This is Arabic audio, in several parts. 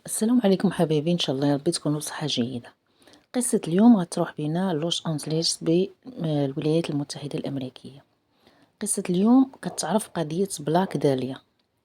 السلام عليكم حبايبي، ان شاء الله يا ربي تكونوا بصحه جيده. قصه اليوم غتروح بينا لوس انجليس بالولايات المتحده الامريكيه. قصه اليوم كتعرف قضيه بلاك داليا،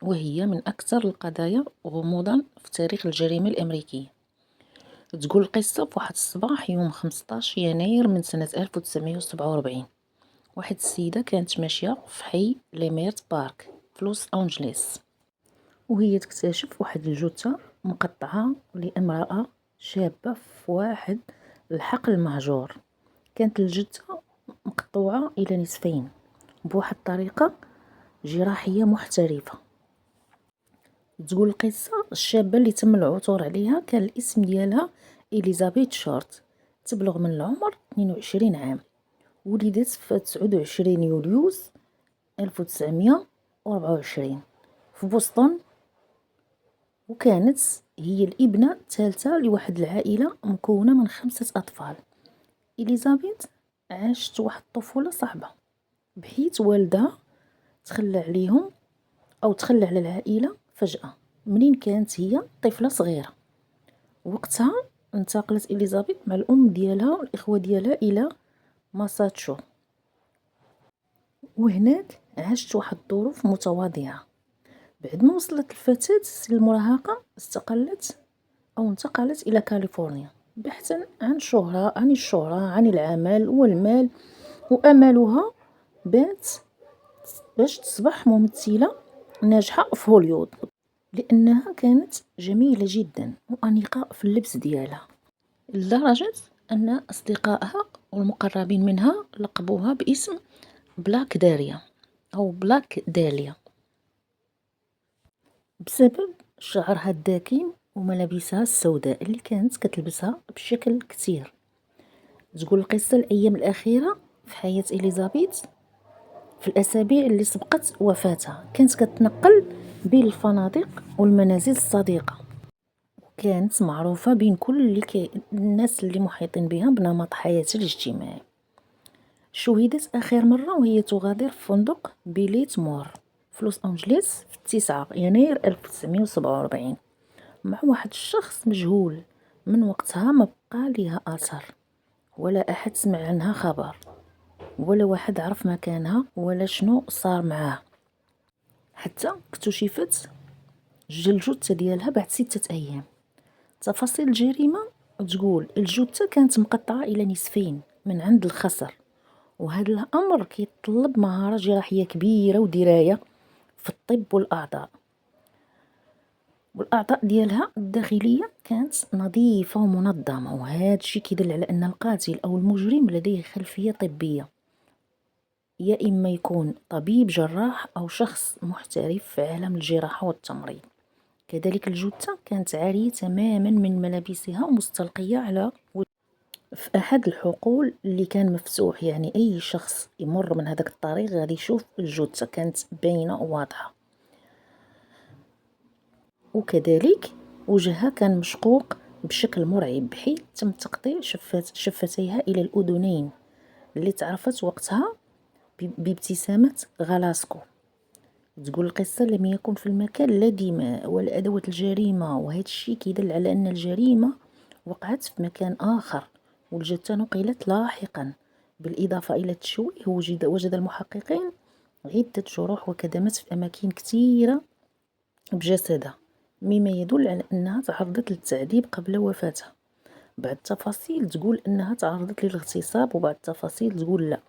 وهي من اكثر القضايا غموضا في تاريخ الجريمه الامريكيه. تقول القصه في واحد الصباح يوم 15 يناير من سنه 1947. واحد السيده كانت ماشيه في حي ليميرت بارك في لوس انجليس، وهي تكتشف واحد الجثة مقطعة لامرأة شابة في واحد الحقل مهجور. كانت الجثة مقطوعة إلى نصفين بواحد الطريقة جراحية محترفة. تقول القصة الشابة اللي تم العثور عليها كان الاسم ديالها إليزابيث شورت، تبلغ من العمر 22 عام، ولدت في 29 يوليوز 1924 في بوسطن، وكانت هي الابنة الثالثة لواحد العائلة مكونة من 5 أطفال. إليزابيث عاشت واحد الطفولة صعبة، بحيث والدها تخلى عليهم أو تخلى على العائلة فجأة منين كانت هي طفلة صغيرة. وقتها انتقلت إليزابيث مع الأم ديالها والإخوة ديالها إلى ماساتشو، وهناك عاشت واحد الظروف متواضعة. بعد ما وصلت الفتاة للمراهقة انتقلت إلى كاليفورنيا بحثا عن الشهرة عن العمل والمال، وأملها بات باش تصبح ممثلة ناجحة في هوليوود، لأنها كانت جميلة جدا وأنيقة في اللبس ديالها، لدرجة أن أصدقائها والمقربين منها لقبوها باسم بلاك داريا أو بلاك داليا بسبب شعرها الداكن وملابسها السوداء اللي كانت كتلبسها بشكل كتير. تقول القصة الأيام الأخيرة في حياة إليزابيث في الأسابيع اللي سبقت وفاتها كانت كتنقل بين الفنادق والمنازل الصديقة، وكانت معروفة بين كل الناس اللي محيطين بها بنمط حياتها الاجتماعي. شوهدت آخر مرة وهي تغادر فندق بيليت مور في لوس أنجليس في 9 يناير 1947 مع واحد الشخص مجهول. من وقتها ما بقى ليها أثر، ولا أحد سمع عنها خبر، ولا واحد عرف مكانها ولا شنو صار معاها. حتى اكتشفت الجثة ديالها بعد 6 أيام. تفاصيل الجريمة تقول الجثة كانت مقطعة إلى نصفين من عند الخصر، وهذا الأمر كيتطلب مهارة جراحية كبيرة ودراية في الطب والأعضاء ديالها الداخلية كانت نظيفة ومنظمة، وهذا الشيء كيدل على أن القاتل أو المجرم لديه خلفية طبية، يا إما يكون طبيب جراح أو شخص محترف في عالم الجراحة والتمريض. كذلك الجثة كانت عارية تماما من ملابسها ومستلقية على في أحد الحقول اللي كان مفتوح، يعني أي شخص يمر من هذاك الطريق غادي يشوف الجثة كانت باينة وواضحة. وكذلك وجهها كان مشقوق بشكل مرعب، بحيث تم تقطيع شفتيها إلى الأذنين اللي تعرفت وقتها بابتسامة غلاسكو. تقول القصة لم يكن في المكان لا دماء ولا أدوات الجريمة، وهذا الشيء كيدل على أن الجريمة وقعت في مكان آخر، والجثة نقلت لاحقا. بالإضافة إلى التشويه وجد المحققين عدة جروح وكدمات في أماكن كثيرة بجسدها، مما يدل على أنها تعرضت للتعذيب قبل وفاتها. بعض التفاصيل تقول أنها تعرضت للاغتصاب، وبعض التفاصيل تقول لا.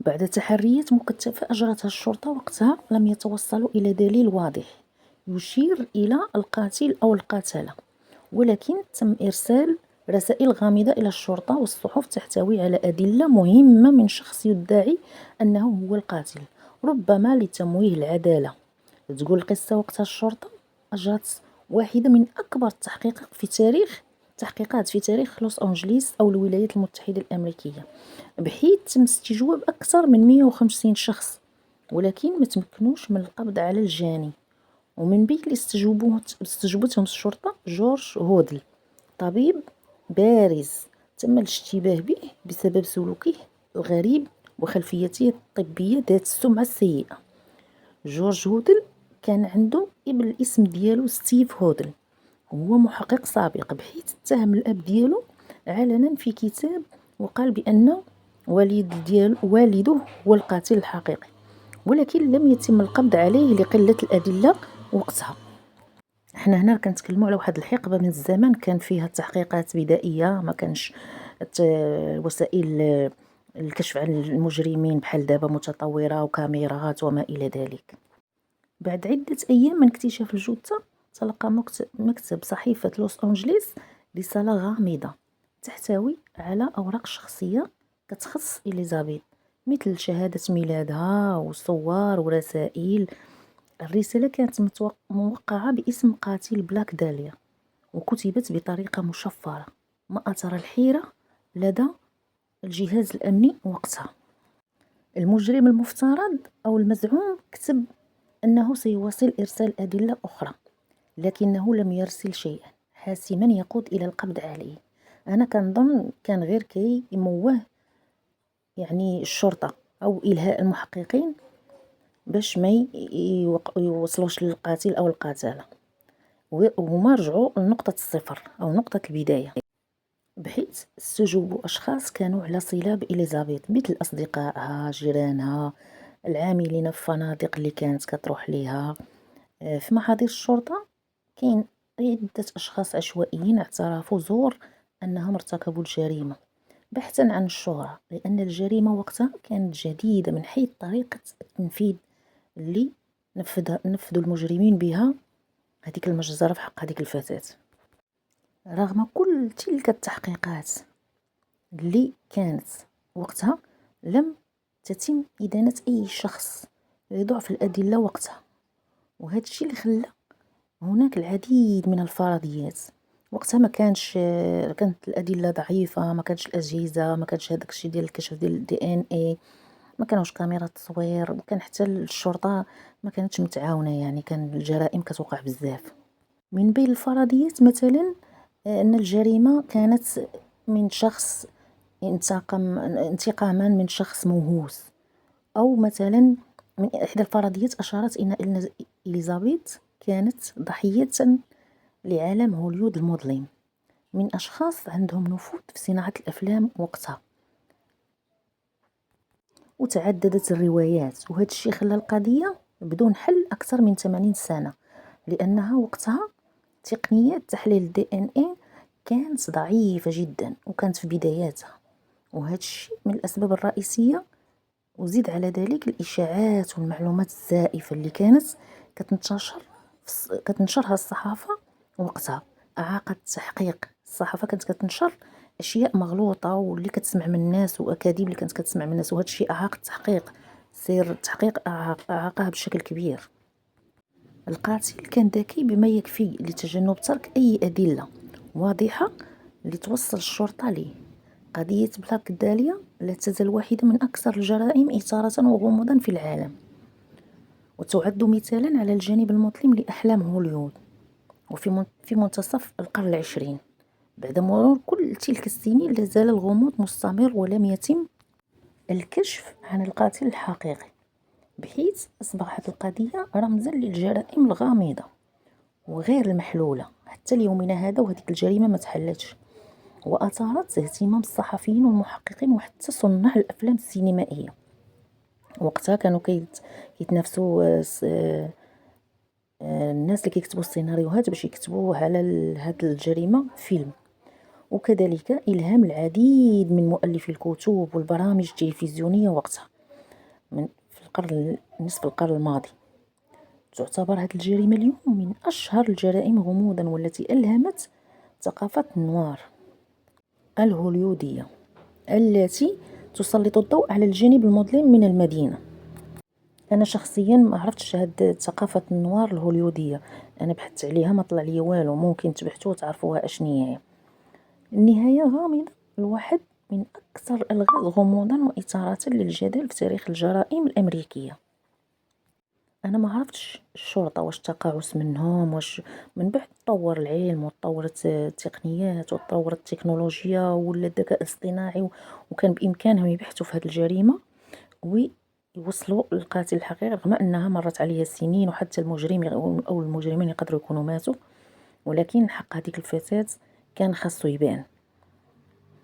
بعد تحريات مكثفة أجرتها الشرطة وقتها لم يتوصلوا إلى دليل واضح يشير إلى القاتل أو القاتلة، ولكن تم إرسال رسائل غامضة إلى الشرطة والصحف تحتوي على أدلة مهمة من شخص يدعي أنه هو القاتل، ربما لتمويه العدالة. تقول القصة وقتها الشرطة أجرت واحدة من أكبر التحقيقات في تاريخ لوس أنجليس أو الولايات المتحدة الأمريكية، بحيث تم استجواب أكثر من 150 شخص، ولكن ما تمكنوش من القبض على الجاني. ومن بين اللي استجوبتهم الشرطة جورج هودل، طبيب بارز تم الاشتباه به بسبب سلوكه الغريب وخلفيته الطبية ذات السمعة السيئة. جورج هودل كان عنده ابن الاسم ديالو ستيف هودل، هو محقق سابق، بحيث اتهم الأب ديالو علنا في كتاب، وقال بأن والده هو القاتل الحقيقي، ولكن لم يتم القبض عليه لقلة الأدلة وقتها. احنا هنا كنتكلموا على واحد الحقبة من الزمن كان فيها تحقيقات بدائية، ما كانش وسائل الكشف عن المجرمين بحال دابا متطورة وكاميرات وما إلى ذلك. بعد عدة أيام من اكتشاف الجثة، تلقى مكتب صحيفة لوس أنجليس رسالة غامضة تحتوي على أوراق شخصية كتخص إليزابيث، مثل شهادة ميلادها وصور ورسائل. الرسالة كانت موقعة باسم قاتل بلاك داليا، وكتبت بطريقة مشفرة، ما أثار الحيرة لدى الجهاز الأمني وقتها. المجرم المفترض أو المزعوم كتب أنه سيواصل إرسال أدلة أخرى، لكنه لم يرسل شيئا حاسما يقود إلى القبض عليه. أنا كنظن كان غير كي يموه يعني الشرطة أو إلهاء المحققين باش ما يوصلوش للقاتل أو القاتلة، وهما رجعوا لنقطة الصفر أو نقطة البداية، بحيث استجوبوا أشخاص كانوا على صلة بإليزابيث، مثل أصدقائها، جيرانها، العاملين في الفنادق اللي كانت كتروح ليها. في محاضر الشرطة كاين عدة أشخاص عشوائيين اعترفوا زور أنهم ارتكبوا الجريمة بحثا عن الشهرة، لأن الجريمة وقتها كانت جديدة من حيث طريقة التنفيذ اللي نفذوا المجرمين بها هذيك المجزرة في حق هذيك الفتاة. رغم كل تلك التحقيقات اللي كانت وقتها، لم تتم إدانة أي شخص لضعف الأدلة وقتها، وهذا الشيء اللي خلى هناك العديد من الفرضيات. وقتها كانت الأدلة ضعيفة، ما كانش الأجهزة، ما كانش هذاك الشيء ديال الكشف ديال DNA، ما كانوش كاميرا تصوير، وكان حتى الشرطة ما كانتش متعاونة، يعني كان الجرائم كتوقع بزاف. من بين الفرضيات مثلا أن الجريمة كانت من شخص انتقاما من شخص موهوس، أو مثلا من إحدى الفرضيات أشارت إن إليزابيث كانت ضحية لعالم هوليود المظلم من أشخاص عندهم نفوذ في صناعة الأفلام وقتها. وتعددت الروايات، وهذا الشيء خلى القضية بدون حل أكثر من 80 سنة، لأنها وقتها تقنيات تحليل DNA كانت ضعيفة جدا وكانت في بداياتها، وهذا الشيء من الأسباب الرئيسية. وزيد على ذلك الإشاعات والمعلومات الزائفة اللي كانت كتنشرها الصحافة وقتها أعاقت التحقيق. الصحافة كانت كتنشر أشياء مغلوطة واللي كتسمع من الناس، وأكاذيب اللي كانت كتسمع من الناس، وهذا الشيء أعاق التحقيق. سير التحقيق أعاقه بشكل كبير. القاتل كان ذكي بما يكفي لتجنب ترك أي أدلة واضحة لتوصل الشرطة ليه. قضية بلاك داليا لا تزال واحدة من أكثر الجرائم إثارة وغموضا في العالم، وتعد مثالا على الجانب المظلم لأحلام هوليوود في منتصف القرن العشرين. بعد مرور كل تلك السنين لا زال الغموض مستمر، ولم يتم الكشف عن القاتل الحقيقي، بحيث أصبحت القضية رمزا للجرائم الغامضة وغير المحلولة حتى ليومنا هذا، وهذه الجريمة ما تحلتش، وأثارت اهتمام الصحفيين والمحققين وحتى صناع الأفلام السينمائية. وقتها كانوا كيتنافسوا الناس اللي كيكتبوا السيناريوهات باش يكتبوا على هذه الجريمة فيلم، وكذلك إلهام العديد من مؤلفي الكتب والبرامج التلفزيونية وقتها في نصف القرن الماضي. تعتبر هذه الجريمة اليوم من أشهر الجرائم غموضا، والتي ألهمت ثقافة النوار الهوليودية التي تسلط الضوء على الجانب المظلم من المدينة. أنا شخصيا ما عرفتش هاد ثقافة النوار الهوليودية، أنا بحثت عليها ما طلع لي والو، ممكن تبحثوا تعرفوها أشني هي. النهاية غامضة، الواحد من أكثر الألغاز غموضا وإثارة للجدل في تاريخ الجرائم الأمريكية. أنا ما عرفتش الشرطة واش تقاعس منهم، واش من بعد تطور العلم وتطورت التقنيات وتطورت التكنولوجيا ولا الذكاء الاصطناعي، وكان بإمكانهم يبحثوا في هذه الجريمة ويوصلوا للقاتل الحقيقي، رغم أنها مرت عليها سنين وحتى المجرم أو المجرمين يقدروا يكونوا ماتوا. ولكن حق هذيك الفتاة كان خاصو يبان.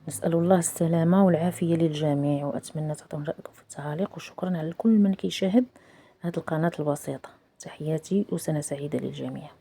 نسأل الله السلامة والعافية للجميع، وأتمنى تعطون رأيكم في التعاليق، وشكرا على كل من كيشاهد هذه القناة البسيطة. تحياتي وسنة سعيدة للجميع.